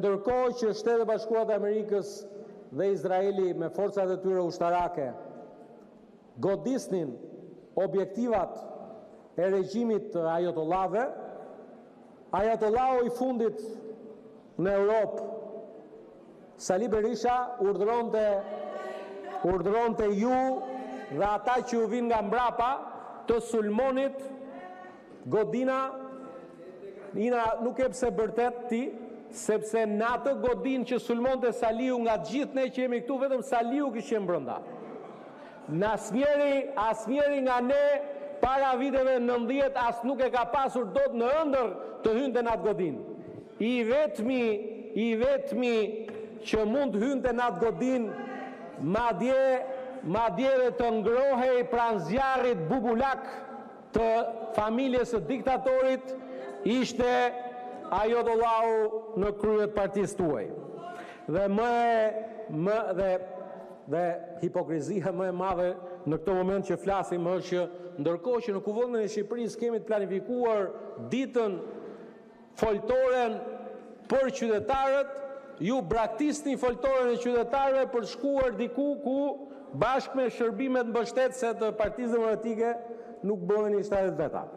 ndërkohë që Shtetet Bashkuara të Amerikës dhe Izraeli me forcat e tyre ushtarake godisnin objektivat e regjimit të ajatollave, ajatollahu i fundit në Europë, Sali Berisha, urdhëronte ju dhe ata që ju vinë nga mbrapa të sulmonit godina. Ina nuk e pse bërtet ti, sepse në atë godin që sulmonte Saliu nga gjithë ne që jemi këtu, vetëm Saliu kishte brenda. Në asnjëri nga ne para viteve 90 as nuk e ka pasur dot në ëndër të hynte në atë godin. I vetmi që mund të hynte në atë godin, madje dhe të ngrohej pranë zjarrit bubulak të familjes së diktatorit, ishte ajatollahu në krye të partisë tuaj. Dhe hipokrizia më e madhe në këtë moment që flasim është që ndërkohë që në Kuvendin e Shqipërisë kemi të planifikuar ditën foltoren për qytetarët, ju braktisni foltoren e qytetarëve për shkuar diku ku bashkë me shërbimet mbështetëse të Partisë Demokratike nuk bëheni shtatet veta.